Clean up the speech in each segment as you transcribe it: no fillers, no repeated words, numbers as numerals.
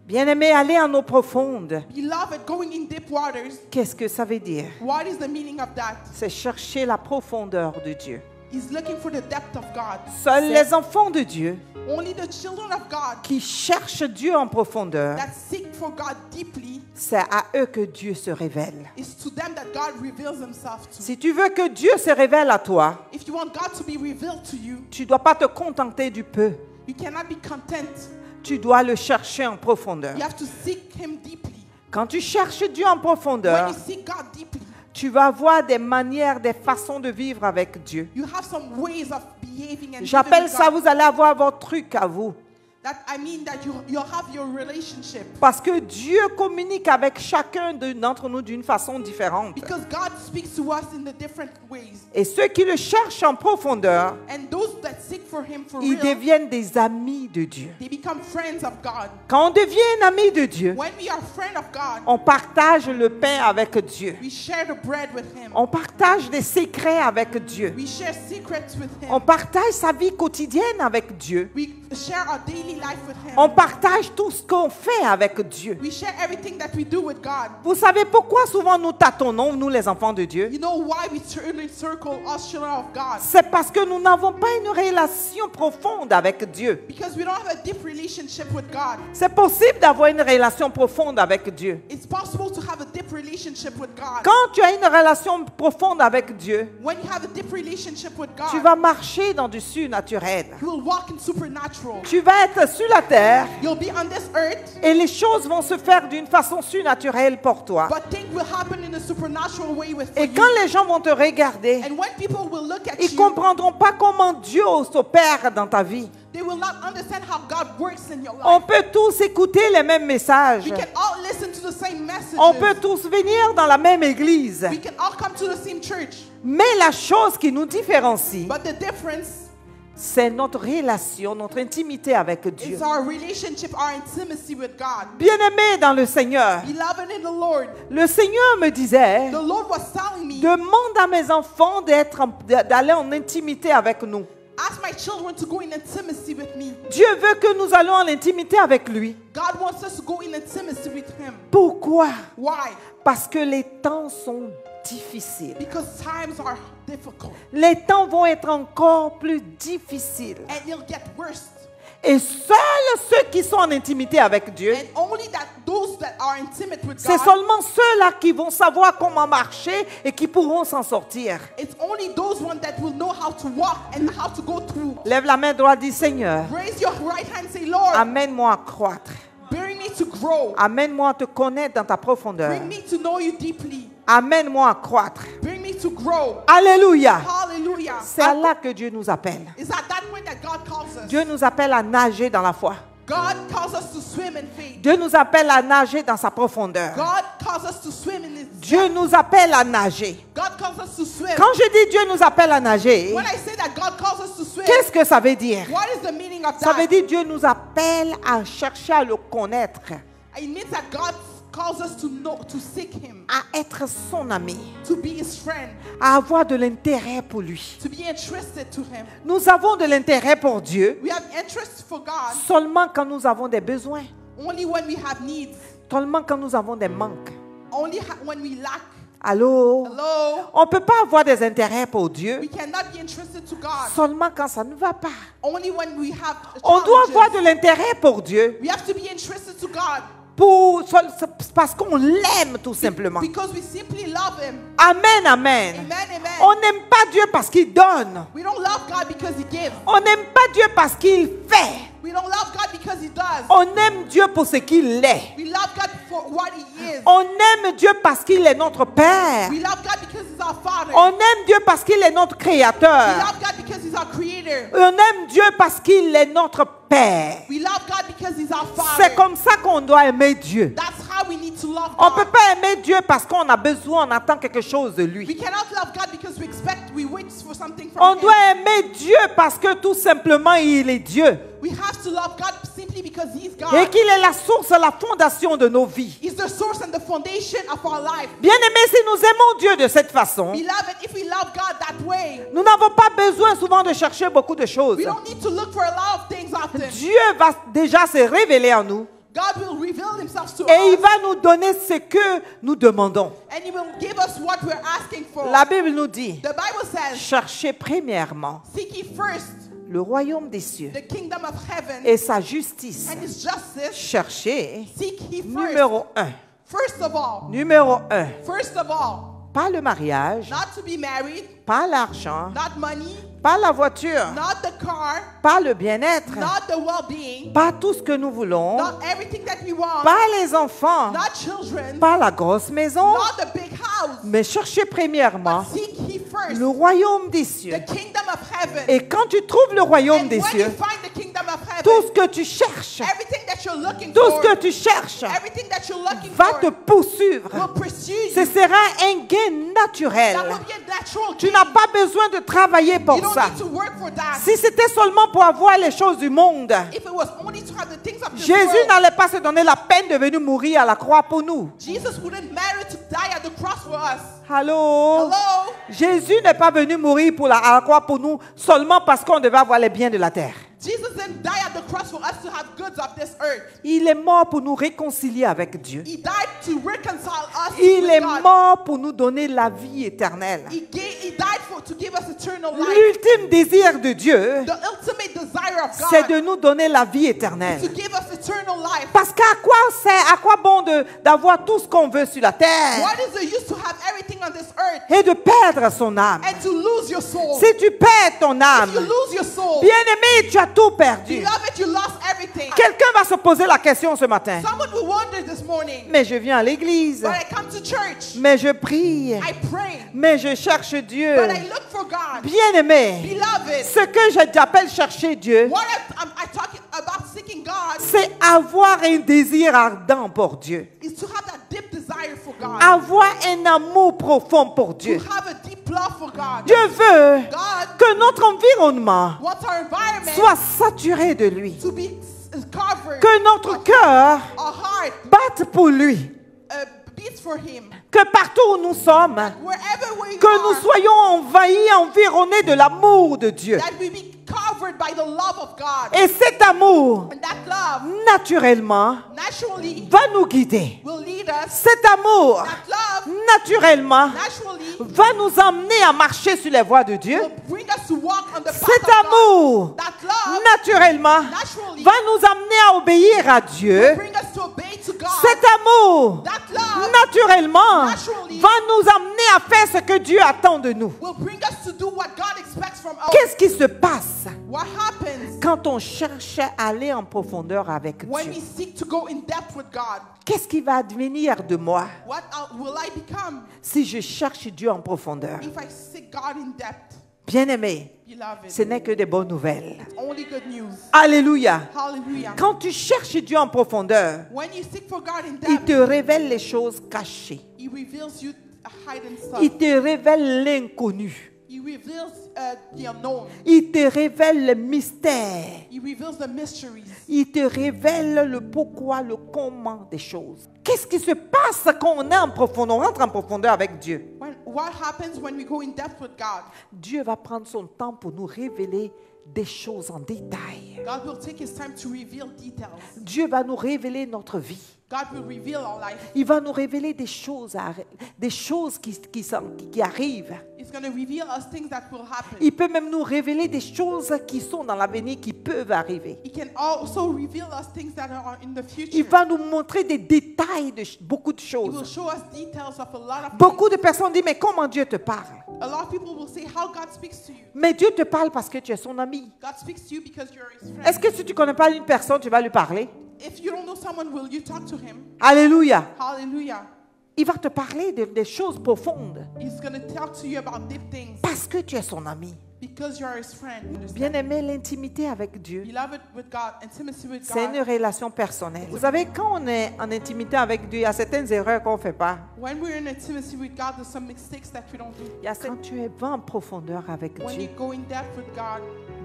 Bien-aimé, aller en eau profonde. Beloved, going in deep waters, Qu'est-ce que ça veut dire? what is the meaning of that? C'est chercher la profondeur de Dieu. He's looking for the depth of God. Seuls les enfants de Dieu Only the children of God qui cherchent Dieu en profondeur, that seek for God deeply, c'est à eux que Dieu se révèle. is to them that God reveals himself to. Si tu veux que Dieu se révèle à toi, If you want God to be revealed to you, tu ne dois pas te contenter du peu. you cannot be content. Tu dois le chercher en profondeur. You have to seek him deeply. Quand tu cherches Dieu en When profondeur, you seek God deeply, tu vas avoir des manières, des façons de vivre avec Dieu. you have some ways of behaving and living J'appelle with ça, God. vous allez avoir votre truc à vous. That I mean that you'll have your relationship. Parce que Dieu communique avec chacun d'entre nous d'une façon différente. Because God speaks to us in the different ways. Et ceux qui le cherchent en profondeur, And those that seek for him for ils real, deviennent des amis de Dieu. they become friends of God. Quand on devient un ami de Dieu, When we are friends of God, on partage le pain avec Dieu. we share the bread with him. On partage des secrets avec Dieu. We share secrets with him. On partage sa vie quotidienne avec Dieu. We share our daily life with him. On partage tout ce qu'on fait avec Dieu. We share everything that we do with God. Vous savez pourquoi souvent nous tâtonnons, nous les enfants de Dieu? You know why we turn in circle us children of God? C'est parce que nous n'avons pas une relation profonde avec Dieu. Because we don't have a deep relationship with God. C'est possible d'avoir une relation profonde avec Dieu. It's possible to have a deep relationship with God. Quand tu as une relation profonde avec Dieu, When you have a deep relationship with tu God, vas marcher dans du surnaturel. you will walk in supernatural. Tu vas être sur la terre You'll be on this earth, et les choses vont se faire d'une façon surnaturelle pour toi. but things will happen in a supernatural way with Et you. quand les gens vont te regarder, And when people will look at ils ne you, comprendront pas comment Dieu s'opère dans ta vie. they will not understand how God works in your On life. peut tous écouter les mêmes messages. We can all listen to the same messages. On peut tous venir dans la même église. We can all come to the same church. Mais la chose qui nous différencie, But the difference c'est notre relation, notre intimité avec Dieu. is our relationship, our intimacy with God. Bien-aimé dans le Seigneur, Beloved in the Lord, le Seigneur me disait, the Lord was telling me, demande à mes enfants d'aller en intimité avec nous. ask my children to go in intimacy with me. Dieu veut que nous allons en intimité avec lui. God wants us to go in intimacy with him. Pourquoi? Why? Parce que les temps sont difficiles. Because times are difficult Les temps vont être encore plus difficiles. and it'll get worse. Et seuls ceux qui sont en intimité avec Dieu, And only that those that are intimate with c'est God, seulement ceux-là qui vont savoir comment marcher et qui pourront s'en sortir. it's only those ones that will know how to walk and how to go through. Lève la main droite, dis Seigneur, Raise your right hand, say, Lord, amène-moi à croître. bring me to grow. Amène-moi à te connaître dans ta profondeur. Bring me to know you deeply. Amène-moi à croître. Bring me to grow. Alléluia. Hallelujah. C'est à là que Dieu nous appelle. Is at that point that God calls us. Dieu nous appelle à nager dans la foi. God calls us to swim in faith. Dieu nous appelle à nager dans sa profondeur. God calls us to swim in His Dieu depth. nous appelle à nager. God calls us to swim. Quand je dis Dieu nous appelle à nager, When I say that God calls us to swim, qu'est-ce que ça veut dire? what is the meaning of Ça veut that? dire Dieu nous appelle à chercher à le connaître, It means that God calls us to know, to seek Him, à être son ami, to be His friend, à avoir de l'intérêt pour lui. to be interested to Him. Nous avons de l'intérêt pour Dieu We have interest for God seulement quand nous avons des besoins, only when we have needs, seulement quand nous avons des manques. only when we lack. Allô? Hello? On ne peut pas avoir des intérêts pour Dieu We cannot be interested to God seulement quand ça ne va pas. only when we have On doit avoir challenges. de l'intérêt pour Dieu We have to be interested to God parce qu'on l'aime tout simplement. because we simply love Him. Amen, amen. Amen, amen. On n'aime pas Dieu parce qu'il donne. We don't love God because He gives. On n'aime pas Dieu parce qu'il fait. We don't love God because He does. On aime Dieu pour ce qu'il est. We love God for what He is. On aime Dieu parce qu'il est notre Père. We love God because He's our Father. On aime Dieu parce qu'il est notre We Créateur. love God because He's our Creator. On aime Dieu parce qu'il est notre Père. We love God because He's our Father. C'est comme ça qu'on doit aimer Dieu. That's how we need to love On ne peut God. pas aimer Dieu parce qu'on a besoin, on attend quelque chose de We lui. cannot love God because we wait for something On from Him. doit aimer Dieu parce que tout simplement il est Dieu. We have to love God simply because He's Et God. qu'il est la source, la fondation de nos vies. He's the source and the foundation of our life. Bien-aimés, si nous aimons Dieu de cette façon, Beloved, if we love God that way, nous n'avons pas besoin souvent de chercher beaucoup de choses. we don't need to look for a lot of things often. Dieu va déjà se révéler en nous. God will reveal himself to Et il us. va nous donner ce que nous demandons. And he will give us what we're asking for. La Bible nous dit, The Bible says, cherchez premièrement seek ye first le royaume des cieux the kingdom of heaven et sa justice. and his justice. Cherchez, Seek ye first. numéro un. First of all. Numéro un, First of all. pas le mariage, Not to be married. pas l'argent, Not money. pas la voiture, Not the car. pas le bien-être, Not the well-being. pas tout ce que nous voulons, Not everything that we want. pas les enfants, Not children. pas la grosse maison, Not the big house. mais cherchez premièrement But seek ye first le royaume des cieux. the kingdom of heaven. Et quand tu trouves le royaume And des when cieux, you find the kingdom of heaven, tout ce que tu cherches, everything that you're looking tout ce for, que tu cherches everything that you're looking va for te poursuivre. will pursue Ce you. sera un gain naturel. That will be a natural Tu gain. n'as pas besoin de travailler You pour don't ça. need to work for that. Si c'était seulement pour avoir les choses du monde, If it was only to have the things of this Jésus world, n'allait pas se donner la peine de venir mourir à la croix pour nous. Jesus wouldn't matter to die at the cross for us. Allô? Hello? Jésus n'est pas venu mourir à la croix pour nous seulement parce qu'on devait avoir les biens de la terre. Jesus didn't die at the cross for us to have goods of this earth. Il est mort pour nous réconcilier avec Dieu. He died to reconcile us Il with est God. mort pour nous donner la vie éternelle. He died to give us eternal life. L'ultime désir de Dieu, The ultimate desire of c'est God de nous donner la vie to éternelle. give us eternal life. Parce à quoi bon d'avoir tout ce qu'on veut sur la terre What is the use to have everything on this earth et de perdre son âme? and to lose your soul? Si tu perds ton If you âme, lose your soul, bien-aimé, tu as tout perdu. beloved, you lost everything. Quelqu'un va se poser la question ce matin. Someone will wonder this morning, Mais je viens à l'église, but I come to church, mais je prie, I pray, mais je cherche Dieu. but I look for God. Bien-aimé, Beloved, ce que j'appelle chercher Dieu, what I'm talking about seeking God c'est avoir un désir ardent pour Dieu. is to have that deep desire for God. Avoir un amour profond pour To Dieu. have a deep love for God. Dieu veut God que notre environnement wants our environment soit saturé de lui. to be covered. Que notre cœur Our heart batte pour lui. beats for Him. Que partout où nous sommes, Wherever we que nous are, soyons envahis, environnés de l'amour de Dieu. that we be covered by the love of God. Et cet amour, And that love naturellement, naturally va nous guider. will lead us. Cet amour, That love naturellement, naturally va nous emmener à marcher sur les voies de Dieu. will bring us to walk on the path Cet of God. amour, That love naturellement, naturally va nous amener à obéir à Dieu. will bring us to obey to God. Cet amour, That love naturellement, naturally va nous amener à faire ce que Dieu attend de nous. will bring us to do what God expects from us. Qu'est-ce qui se passe What happens quand on cherche à aller en profondeur avec when Dieu? we seek to go in depth with God? Qu'est-ce qui va advenir de moi What will I become si je cherche Dieu en profondeur? if I seek God in depth? Bien-aimé, Beloved, ce n'est que des bonnes nouvelles. only good news. Alléluia. Hallelujah. Quand tu cherches Dieu en profondeur, When you seek for God in il depth, te révèle les choses cachées. He reveals you a hidden stuff. Il te révèle l'inconnu. He reveals the unknown. Il te révèle le mystère. He reveals the mysteries. Il te révèle le pourquoi, le comment des choses. Qu'est-ce qui se passe quand on est en profondeur, on rentre en profondeur avec Dieu? What happens when we go in depth with God? Dieu va prendre son temps pour nous révéler des choses en détail. God will take His time to reveal details. Dieu va nous révéler notre vie. God will reveal our life. Il va nous révéler des choses qui arrivent. He's going to reveal us things that will happen. Il peut même nous révéler des choses qui sont dans l'avenir, qui peuvent arriver. He can also reveal us things that are in the Il future. va nous montrer des détails de beaucoup de He will choses. show us details of a lot of Beaucoup de personnes disent, mais comment Dieu te parle? things. A lot of people will say how God speaks to you. Mais Dieu te parle parce que tu es son ami. God speaks to you because you're His friend. Est-ce que si tu ne connais pas une personne, tu vas lui parler? If you don't know someone, will you talk to him? Alléluia. Hallelujah. Il va te parler des choses profondes He's going to talk to you about deep things parce que tu es son ami. because you're His friend. Understand? Bien-aimé, l'intimité avec Dieu, Beloved with God, intimacy with c'est une God. relation personnelle. Vous savez, quand on est en intimité avec Dieu, il y a certaines erreurs qu'on ne fait pas. When we're in intimacy with God, there's some mistakes that we don't do. Quand tu vas en profondeur avec When you Dieu, go in depth with God,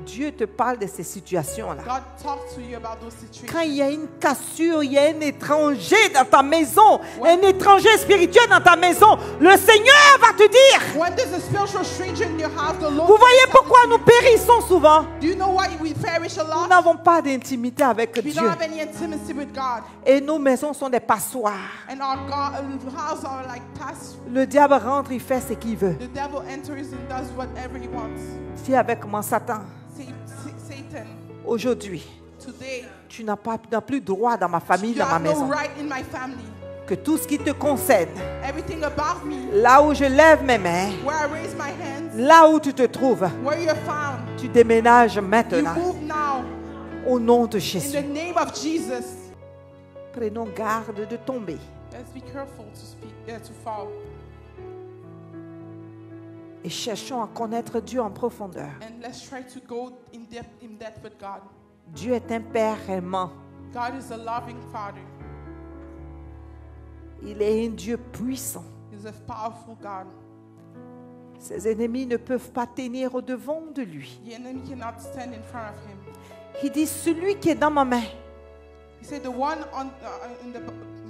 Dieu te parle de ces situations-là. God talks to you about those situations. Quand il y a une cassure, il y a un étranger dans ta maison, un étranger spirituel dans ta maison, le Seigneur va te dire. When there's a spiritual stranger in your house, the Lord. Vous voyez pourquoi nous périssons souvent? Do you know why we perish a Nous lot? n'avons pas d'intimité avec We Dieu. don't have any intimacy with God. Et nos maisons sont des passoires. And our houses are like past. Le diable rentre, il fait ce qu'il veut. The devil enters and does whatever he wants. Dis avec moi, Satan, Satan, aujourd'hui, today, tu n'as plus droit dans ma famille, you dans ma have no maison. right in my family. Que tout ce qui te concerne, Everything about me, là où je lève mes mains, where I raise my hands, là où tu te trouves, where you're found, tu déménages you maintenant move now au nom de in Jésus. the name of Jesus. Prenons garde de tomber. Let's be careful to speak, to fall, Et cherchons à connaître Dieu en profondeur. and let's try to go in depth with God. Dieu est un Père aimant. God is a loving Father. Il est un Dieu puissant. He's a powerful God. Ses ennemis ne peuvent pas tenir au devant de lui. The enemy cannot stand in front of him. Il dit, celui qui est dans ma main, He said, the one in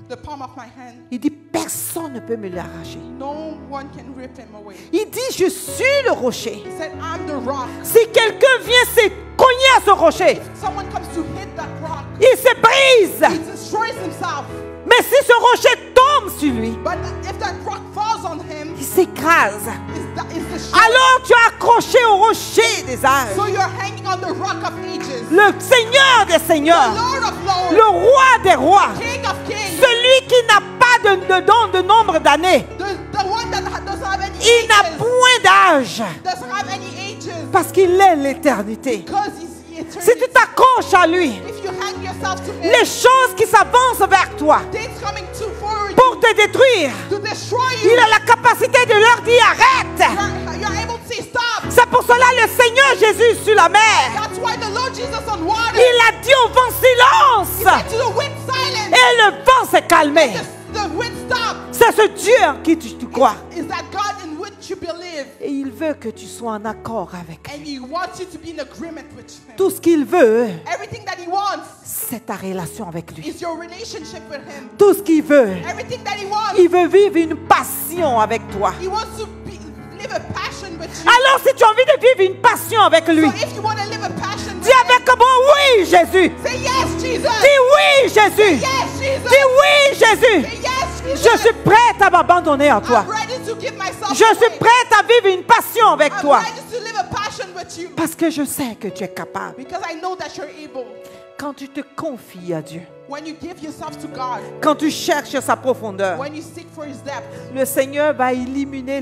the palm of my hand, il dit, personne ne peut me l'arracher. no one can rip him away. Il dit, je suis le rocher. He said, I'm the rock. Si quelqu'un vient se cogner à ce rocher, Someone comes to hit that rock, il se brise. he destroys himself. Mais si ce rocher tombe sur lui, But if that rock falls on him, il s'écrase. it's the shield. Alors tu es accroché au rocher des âges. So you're hanging on the rock of ages. Le Seigneur des The seigneurs, Lord of lords, le roi des rois, King of kings, celui qui n'a pas de don de nombre d'années. the one that doesn't have any Il n'a ages, point d'âge doesn't have any ages, parce qu'il est l'éternité. because he's eternity. Si tu t'accroches à lui, If you hang yourself to him, les choses qui s'avancent vers toi things coming to forward pour te détruire, to destroy you, il a la capacité de leur dire arrête. you're able to say stop. C'est pour cela le Seigneur Jésus sur la mer, That's why the Lord Jesus on water, il a dit au vent he silence said to the wind silence, et le vent s'est calmé. the wind stop. C'est ce Dieu en qui tu crois. Is that God in which you believe, Et il veut que tu sois en accord avec and lui. he wants you to be in agreement with him. Tout ce qu'il veut, Everything that he wants c'est ta relation avec lui. is your relationship with him. Tout ce qu'il veut, Everything that he wants, il veut vivre une passion avec toi. he wants to live a passion with you. Alors si tu as envie de vivre une passion avec lui, So if you want to live a passion with dis avec moi oui Jésus. say yes, Jesus. Dis oui Jésus. Yes, Jesus. Dis oui Jésus. Say yes, Jesus. Je suis prête à m'abandonner à toi. I'm ready to give myself Je suis away. prête à vivre une passion avec I'm toi. ready to live a passion with you Parce que je sais que tu es capable. because I know that you're able. Quand tu te confies à Dieu, When you give yourself to God, quand tu cherches sa profondeur, when you seek for his depth, le Seigneur va illuminer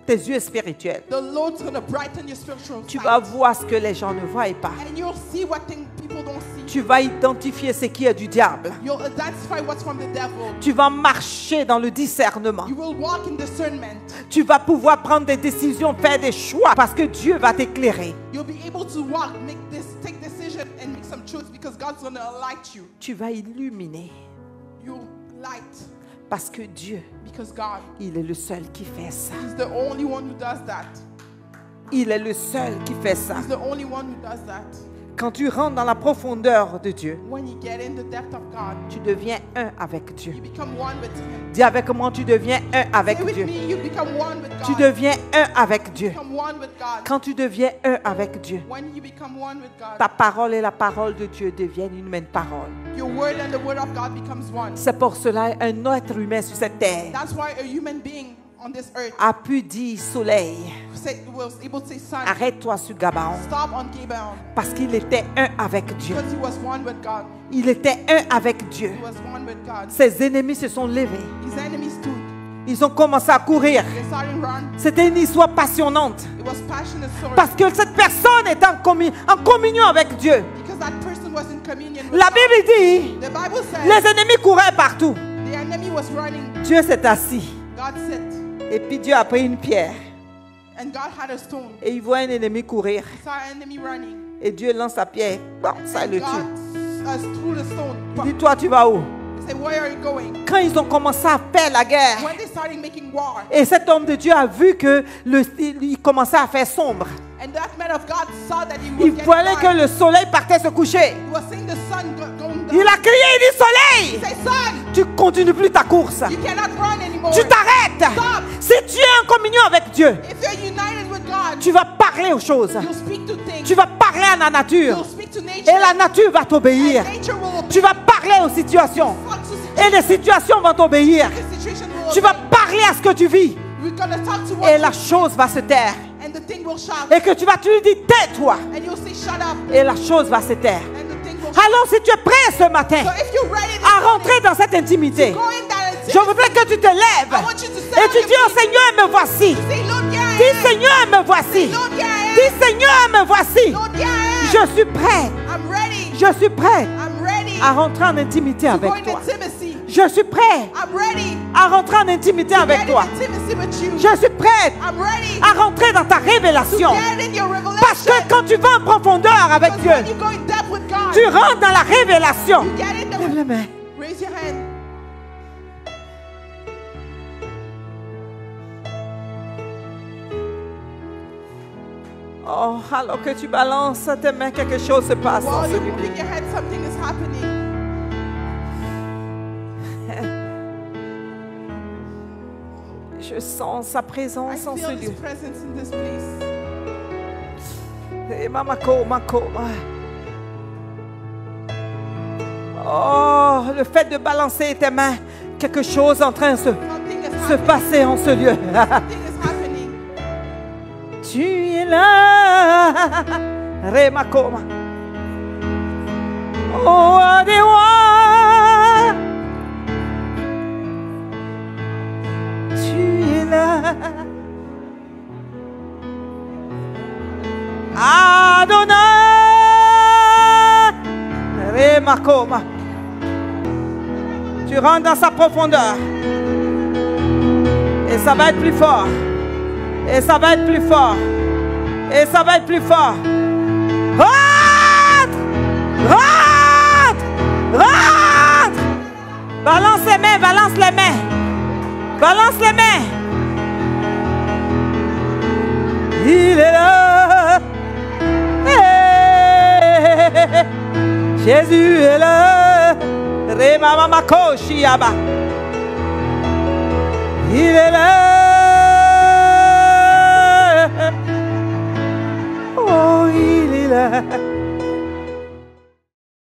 tes yeux spirituels. the Lord's going to brighten your spiritual Tu sight. vas voir ce que les gens ne voient pas. And you'll see what things people don't see. Tu vas identifier ce qui est du diable. You'll identify what's from the devil. Tu vas marcher dans le discernement. You will walk in discernment. Tu vas pouvoir prendre des décisions, faire des choix parce que Dieu va t'éclairer. You'll be able to walk, take decision and make some choice because God's going to light you. Tu vas illuminer You'll light parce que Dieu, because God il est le seul qui fait ça. is the only one who does that. Il est le seul qui fait ça. He's the only one who does that. Quand tu rentres dans la profondeur de Dieu, When you get in the depth of God, tu deviens un avec Dieu. you become one with him. Dis avec moi, tu deviens un avec Say with Dieu. me, you become one with God. Tu deviens un avec Dieu. Become one with God. Quand tu deviens un avec Dieu, When you become one with God, ta parole et la parole de Dieu deviennent une même parole. your word and the word of God becomes one. C'est pour cela un être humain sur cette terre That's why a human being on this earth a pu dire soleil, was able to say, son, arrête-toi sur Gabaon, stop on Gibeon. parce qu'il était un avec Dieu. Because he was one with God. Il était un avec Dieu. He was one with God. Ses ennemis se sont levés. His enemies stood. Ils ont commencé à courir. They started run. C'était une histoire passionnante. It was passionate story. Parce que cette personne est en communion avec Dieu. Because that person was in communion with La God. Bible dit, The Bible says les ennemis couraient partout. the enemy was running. Dieu s'est assis. God sit. Et puis Dieu a pris une pierre. And God had a stone. Et il voit un ennemi courir. He saw an enemy running. Et Dieu lance sa pierre. Bon, ça And le God tue. threw the stone. Il dit, toi, tu vas où? He say, where are you going? Quand ils ont commencé à faire la guerre, When they started making war, et cet homme de Dieu a vu que il commençait à faire sombre. and that man of God saw that he was Il getting voyait que dark. le soleil partait se coucher. He was seeing the sun going down. Il a crié, il dit, soleil, He said, son, tu continues plus ta course. you cannot run anymore. Tu t'arrêtes. Stop. Si tu es en communion avec Dieu, If you're united with God, tu vas parler aux choses. you'll speak to things. Tu vas parler à la nature. You'll speak to nature. Et la nature va t'obéir. And nature will obey. Tu vas parler aux situations. Talk to Et les situations vont t'obéir. the situation will Tu vas obey. parler à ce que tu vis. We're gonna talk to what Et la chose va se taire. and the thing will shout. Et que tu vas te lui dire, tais-toi. And you'll say, shut up. Et la chose va se taire. And the thing will shout. Alors si tu es prêt ce matin So if you're ready this à morning, rentrer dans cette intimité, go in that and je voudrais que tu te lèves I want you to stand et on tu your dis au feet. Seigneur, me voici. Say, Lord, here I Dis am. Seigneur, me voici. Lord, here I Dis Seigneur, me voici. am. Lord, here I am. Je suis prêt. I'm ready. Je suis prêt I'm ready. à rentrer en intimité to go avec in toi. intimacy. Je suis prêt I'm ready. à rentrer en intimité avec Get toi. in intimacy with you. Je suis prête I'm ready à rentrer dans ta to révélation. get in your revelation. Parce que quand tu vas en profondeur avec Because Dieu, when you go in depth with God, tu rentres dans la révélation. you get in Lève the les mains. raise your hand. Oh, alors que tu balances tes mains, quelque chose se passe en While you're celui-là. moving your head, something is happening. Je sens sa I présence en ce feel His lieu. presence in this place. Et mamako, mako. Oh, le fait de balancer tes mains, quelque chose est en train de Something is se happening. passer en ce lieu. Something is happening. Tu es là, Remakoma. Oh, Adewa. Tu es là. Adonai. Remakoma. Tu rentres dans sa profondeur. Et ça va être plus fort. Et ça va être plus fort. Et ça va être plus fort. Rentre! Rentre! Rentre! Balance les mains, balance les mains. Balance les mains. Il est là. Hey. Jésus est là. Remamamako Shiaba. Il est là.